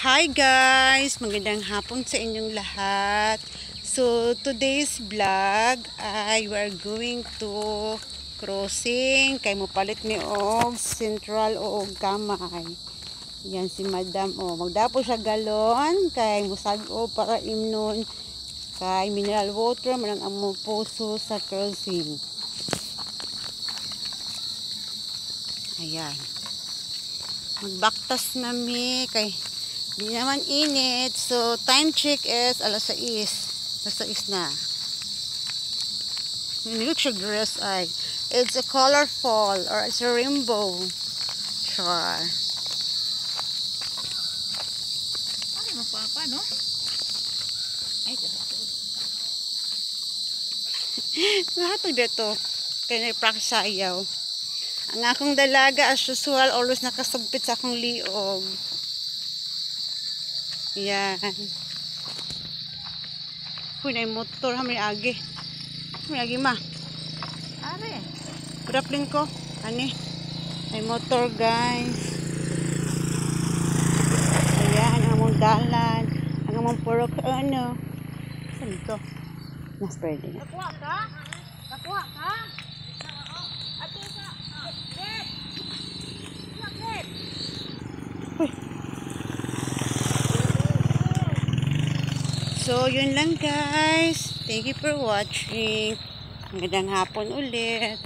Hi guys! Magandang hapon sa inyong lahat. So, today's vlog ay we are going to crossing kay mopalit ni og Central o Gamay. Yan si Madam o. Magdapo siya galon kay musag-o para imnon kay mineral water man ang among puso sa crossing. Ayan. Magbaktas nami kay di naman init. So, time check is alas 6. Alas 6 na. Look siya dress ay. It's a colorful or it's a rainbow. Sure. Ano mo pa, no? Ay, kahapon. Nahatag dito. Kaya na-practice ayaw. Ang akong dalaga as usual always nakasagpit sa akong liog. Yan. Uy, na yung motor. Hamay agi. Hamay agi ma. Are. Grappling ko. Ani. May motor guys. Ayan. Ang among dalan. Ang among purok. Ano. Saan ito? Mas pwede. Nakuha ka? Nakuha ka? Ate sa... Dad! Dad! Uy. So, yun lang guys. Thank you for watching. Magandang hapon ulit.